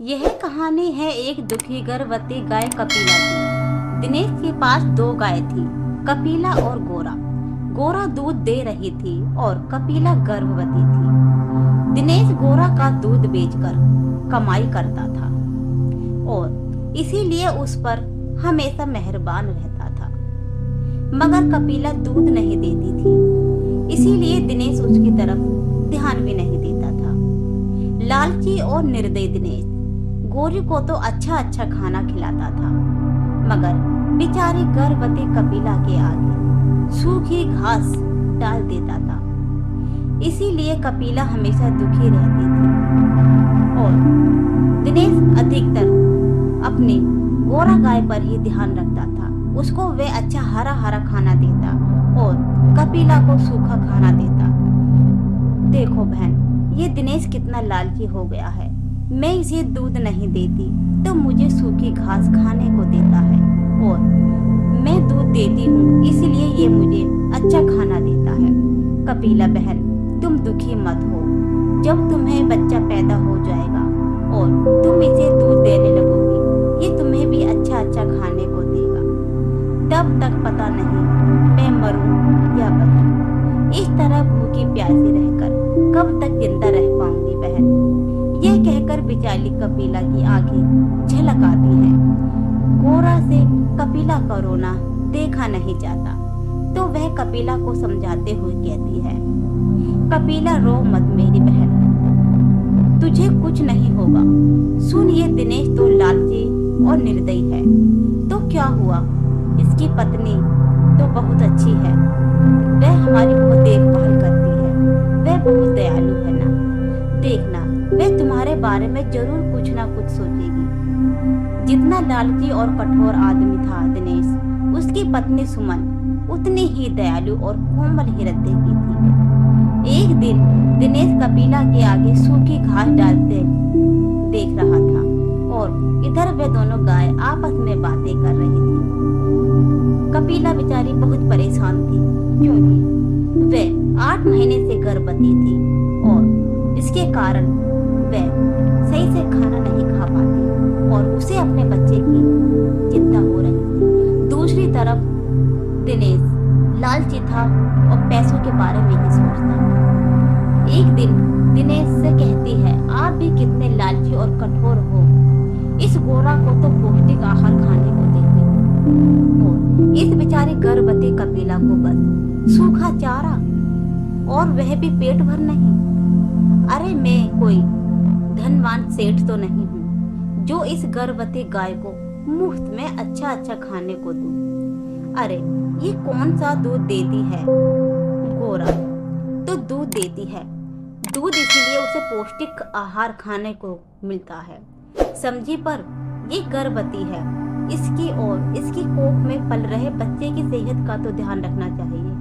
यह कहानी है एक दुखी गर्भवती गाय कपिला की। दिनेश के पास दो गाय थी, कपिला और गोरा। गोरा दूध दे रही थी और कपिला गर्भवती थी। दिनेश गोरा का दूध बेचकर कमाई करता था और इसीलिए उस पर हमेशा मेहरबान रहता था। मगर कपिला दूध नहीं देती थी, इसीलिए दिनेश उसकी तरफ ध्यान भी नहीं देता था। लालची और निर्दयी दिनेश गोरी को तो अच्छा अच्छा खाना खिलाता था, मगर बेचारी गर्भवती कपिला के आगे सूखी घास डाल देता था। इसीलिए कपिला हमेशा दुखी रहती थी और दिनेश अधिकतर अपनी गोरा गाय पर ही ध्यान रखता था। उसको वे अच्छा हरा हरा खाना देता और कपिला को सूखा खाना देता। देखो बहन, ये दिनेश कितना लालची हो गया है। मैं इसे दूध नहीं देती तो मुझे सूखी घास खाने को देता है और मैं दूध देती हूँ इसलिए ये मुझे अच्छा खाना देता है। कपिला बहन, तुम दुखी मत हो। जब तुम्हें बच्चा पैदा हो जाएगा और तुम इसे दूध देने लगोगी, ये तुम्हें भी अच्छा अच्छा खाने को देगा। तब तक पता नहीं मैं मरूं या बचूं। इस तरह भूखी प्यासी रहकर कब तक जिंदा रह पाऊंगी बहन। यह कहकर बेचारी कपिला की आंखें झलक आती हैं। गोरा से कपिला का रोना देखा नहीं जाता, तो वह कपिला को समझाते हुए कहती है, कपिला रो मत मेरी बहन, तुझे कुछ नहीं होगा। सुन, ये दिनेश तो लालची और निर्दयी है, तो क्या हुआ? इसकी पत्नी तो बहुत अच्छी है, वह हमारी बहुत देखभाल करती है, वह बहुत दयालु है ना। देखना, वह तुम्हारे बारे में जरूर कुछ ना कुछ सोचेगी। जितना लालची और कठोर आदमी था दिनेश, उसकी पत्नी सुमन उतनी ही दयालु और कोमल हृदय की थी। एक दिन दिनेश कपिला के आगे सूखी घास डालते देख रहा था और इधर वे दोनों गाय आपस में बातें कर रही थी। कपिला बेचारी बहुत परेशान थी, क्योंकि वे 8 महीने से गर्भवती थी और इसके कारण वह सही से खाना नहीं खा पाती और उसे अपने बच्चे की चिंता हो रही थी। दूसरी तरफ दिनेश लालची था और पैसों के बारे में ही सोचता था। एक दिन दिनेश से कहती है, आप भी कितने लालची और कठोर हो। इस गोरा को तो पौष्टिक आहार खाने को देती हो, इस बेचारी गर्भवती कपिला को बस सूखा चारा, और वह भी पेट भर नहीं। अरे मैं कोई धनवान सेठ तो नहीं हूँ जो इस गर्भवती गाय को मुफ्त में अच्छा अच्छा खाने को दूं। अरे ये कौन सा दूध देती है? गोरा तो दूध देती है, दूध इसलिए उसे पौष्टिक आहार खाने को मिलता है, समझी। पर ये गर्भवती है, इसकी और इसकी कोख में पल रहे बच्चे की सेहत का तो ध्यान रखना चाहिए।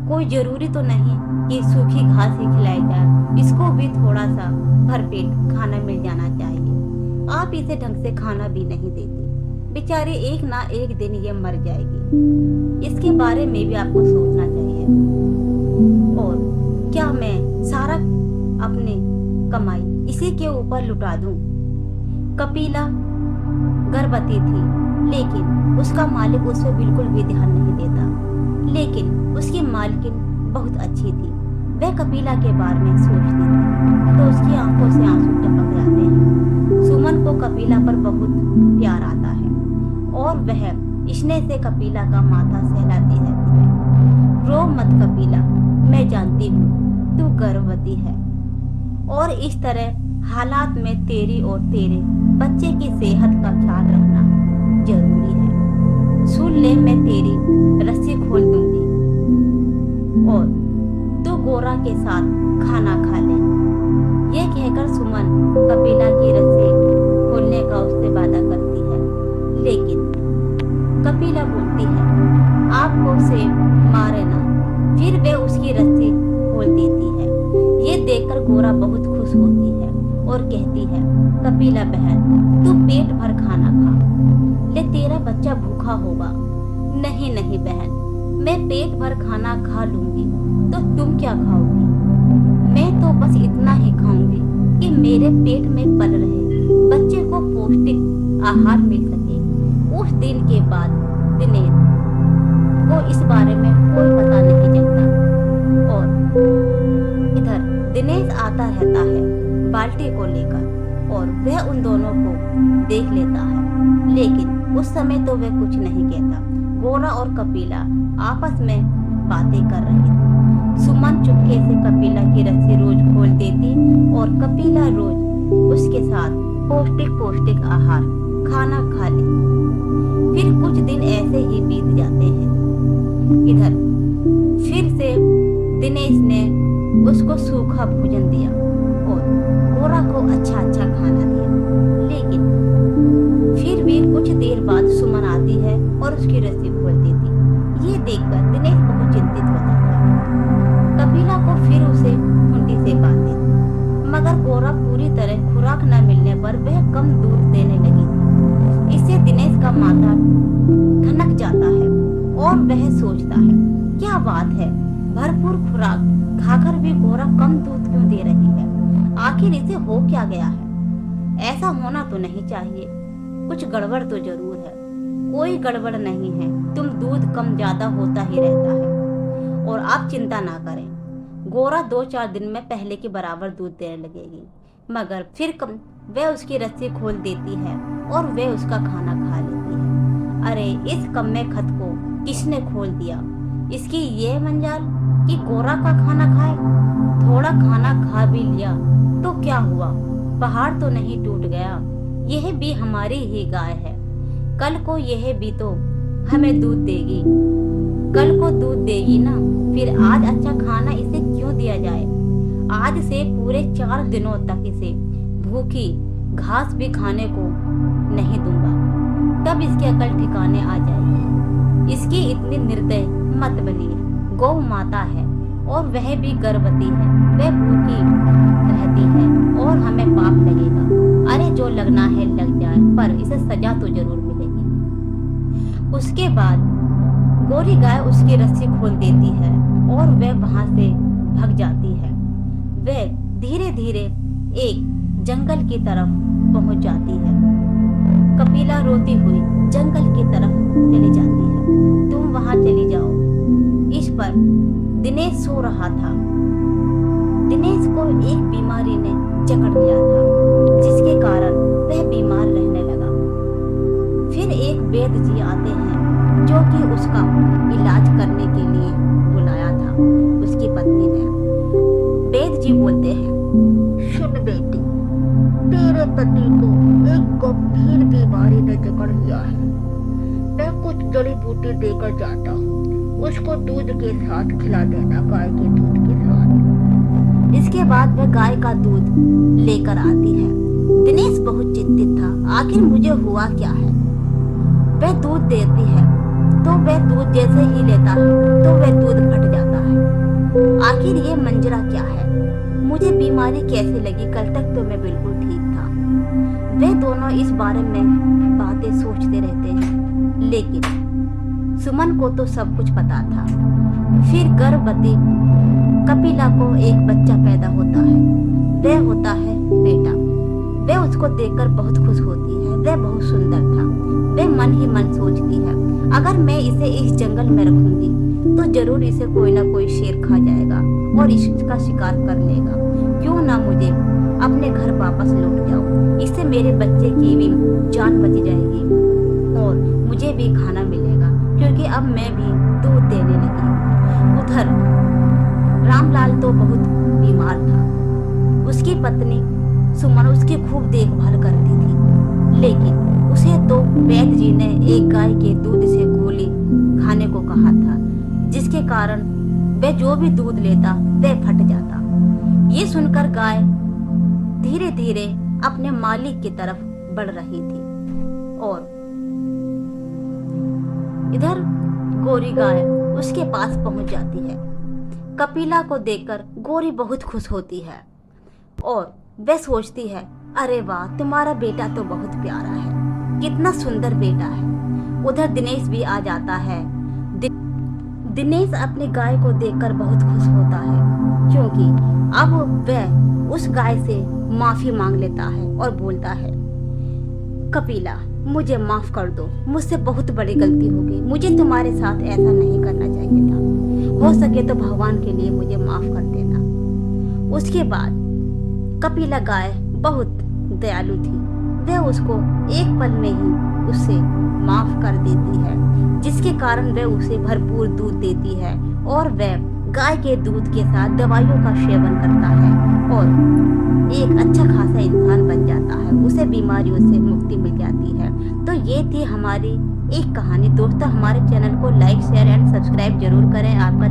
कोई जरूरी तो नहीं कि सूखी घास ही खिलाई जाए, इसको भी थोड़ा सा भरपेट खाना मिल जाना चाहिए। आप इसे ढंग से खाना भी नहीं देती, बेचारी एक ना एक दिन ये मर जाएगी। इसके बारे में भी आपको सोचना चाहिए। और क्या मैं सारा अपनी कमाई इसी के ऊपर लुटा दूं? कपिला गर्भवती थी, लेकिन उसका मालिक उस पर बिल्कुल भी ध्यान नहीं देता। लेकिन उसकी मालकिन बहुत अच्छी थी, वह कपिला के बारे में सोचती थी तो उसकी आंखों से आंसू टपक जाते हैं। सुमन को कपिला पर बहुत प्यार आता है और वह स्नेह से कपिला का माथा सहलाती रहती है। रो मत कपिला, मैं जानती हूँ तू गर्भवती है और इस तरह हालात में तेरी और तेरे बच्चे की सेहत का ख्याल रखना जरूरी है। सुन ले, मैं तेरी रस्सी खोल दूंगी और तू गोरा के साथ खाना खा ले। यह कहकर सुमन कपिला की रस्सी खोलने का उससे वादा करती है, लेकिन कपिला बोलती है, आपको उसे मारे ना। फिर वे उसकी रस्सी खोल देती है। ये देखकर गोरा बहुत खुश होती है और कहती है, कपिला बहन, तू पेट भर खाना खा ले, तेरा बच्चा भूखा होगा। नहीं नहीं बहन, मैं पेट भर खाना खा लूंगी, तो तुम क्या खाओगी? मैं तो बस इतना ही खाऊंगी कि मेरे पेट में पल रहे। पौष्टिक आहार मिल सके। उस दिन के बाद दिनेश को इस बारे में कोई पता नहीं चलता और इधर दिनेश आता रहता है बाल्टी को लेकर और वह उन दोनों को देख लेता है, लेकिन उस समय तो वह कुछ नहीं कहता। गोरा और कपिला आपस में बातें कर रहे थे। सुमन चुपके से कपिला की रस्सी रोज खोल देती और कपिला रोज उसके साथ पौष्टिक आहार खाना खा ले। फिर कुछ दिन ऐसे ही बीत जाते हैं। इधर फिर से दिनेश ने उसको सूखा भोजन दिया और गोरा को अच्छा खाना दिया, लेकिन फिर भी कुछ देर बाद सुमन आती है और उसकी रस्सी खोल देती। ये देखकर दिनेश बहुत चिंतित हो जाता है। कपिला को फिर उसे खूंटी से बांध देती, मगर गोरा पूरी तरह खुराक न मिलने पर वह कम दूध देने लगी थी। इससे दिनेश का माथा ठनक जाता है और वह सोचता है, क्या बात है, भरपूर खुराक खाकर भी गोरा कम दूध क्यों दे रही है? आखिर इसे हो क्या गया है? ऐसा होना तो नहीं चाहिए, कुछ गड़बड़ तो जरूर है। कोई गड़बड़ नहीं है, तुम दूध कम ज्यादा होता ही रहता है और आप चिंता ना करें। गोरा 2-4 दिन में पहले के बराबर दूध देने लगेगी। मगर फिर वह उसकी रस्सी खोल देती है और वह उसका खाना खा लेती है। अरे इस कम्मे खत को किसने खोल दिया? इसकी ये मंजाल कि गोरा का खाना खाए। थोड़ा खाना खा भी लिया तो क्या हुआ, पहाड़ तो नहीं टूट गया। यह भी हमारी ही गाय है, कल को यह भी तो हमें दूध देगी। कल को दूध देगी ना, फिर आज अच्छा खाना इसे क्यों दिया जाए? आज से पूरे 4 दिनों तक इसे भूखी घास भी खाने को नहीं दूंगा, तब इसकी अकल ठिकाने आ जाएगी। इसकी इतनी निर्दय मत बनिए, गौ माता है और वह भी गर्भवती है, वह भूखी रहती है और हमें पाप लगेगा। अरे जो लगना है लग जाए, पर इसे सजा तो जरूर मिलेगी। उसके बाद गोरी गाय उसकी रस्सी खोल देती है और वह वहां से भाग जाती है। वह धीरे धीरे एक जंगल की तरफ पहुंच जाती है। कपिला रोती हुई जंगल की तरफ चली जाती है। तुम वहां चली जाओ। इस पर दिनेश सो रहा था। दिनेश को एक बीमारी ने जकड़ लिया था, जिसके कारण वह बीमार रहने लगा। फिर एक वैद्य जी आते हैं, जो कि उसका इलाज करने के लिए बुलाया था उसकी पत्नी ने। वैद्य जी बोलते हैं, सुन बेटी, तेरे पति को एक गंभीर बीमारी ने जकड़ लिया है। मैं कुछ जड़ी बूटी देकर जाता हूँ, उसको दूध के साथ खिला देना, गाय के दूध के साथ। इसके बाद वह गाय का दूध लेकर आती है। दिनेश बहुत चिंतित था, आखिर मुझे हुआ क्या है? वह दूध देती है तो वह दूध जैसे ही लेता है तो वह दूध फट जाता है। आखिर ये मंजरा क्या है? मुझे बीमारी कैसे लगी? कल तक तो मैं बिल्कुल ठीक था। वे दोनों इस बारे में बातें सोचते रहते हैं, लेकिन सुमन को तो सब कुछ पता था। फिर गर्भवती कपिला को एक बच्चा पैदा होता है। वह होता है बेटा। वह उसको देखकर बहुत खुश होती है। वह बहुत सुंदर था। वह मन ही मन सोचती है, अगर मैं इसे इस जंगल में रखूंगी तो जरूर इसे कोई ना कोई शेर खा जाएगा और इसका शिकार कर लेगा। क्यों ना मुझे अपने घर वापस लौट जाऊं, इससे मेरे बच्चे की भी जान बच जाएगी और मुझे भी खाना मिलेगा, क्योंकि अब मैं भी दूध देने लगी। उधर रामलाल तो बहुत बीमार था। उसकी पत्नी सुमन उसकी खूब देखभाल करती थी, लेकिन उसे तो वैद्य जी ने एक गाय के दूध से गोली खाने को कहा था, जिसके कारण वह जो भी दूध लेता वह फट जाता। ये सुनकर गाय धीरे धीरे अपने मालिक की तरफ बढ़ रही थी और इधर गोरी गाय उसके पास पहुंच जाती है। कपिला को देखकर गोरी बहुत खुश होती है और वह सोचती है, अरे वाह, तुम्हारा बेटा तो बहुत प्यारा है, कितना सुंदर बेटा है। उधर दिनेश भी आ जाता है। दिनेश अपनी गाय को देखकर बहुत खुश होता है, क्योंकि अब वह उस गाय से माफी मांग लेता है और बोलता है, कपिला, मुझे माफ कर दो, मुझसे बहुत बड़ी गलती हो गई, मुझे तुम्हारे साथ ऐसा नहीं करना चाहिए था, हो सके तो भगवान के लिए मुझे माफ कर देना। उसके बाद कपिला गाय बहुत दयालु थी, वह उसको एक पल में ही उसे माफ कर देती है, जिसके कारण वह उसे भरपूर दूध देती है और वह गाय के दूध के साथ दवाइयों का सेवन करता है और एक अच्छा खासा इंसान बन जाता है, उसे बीमारियों से मुक्ति मिल जाती है। तो ये थी हमारी एक कहानी। दोस्तों, हमारे चैनल को लाइक शेयर एंड सब्सक्राइब जरूर करें। आपका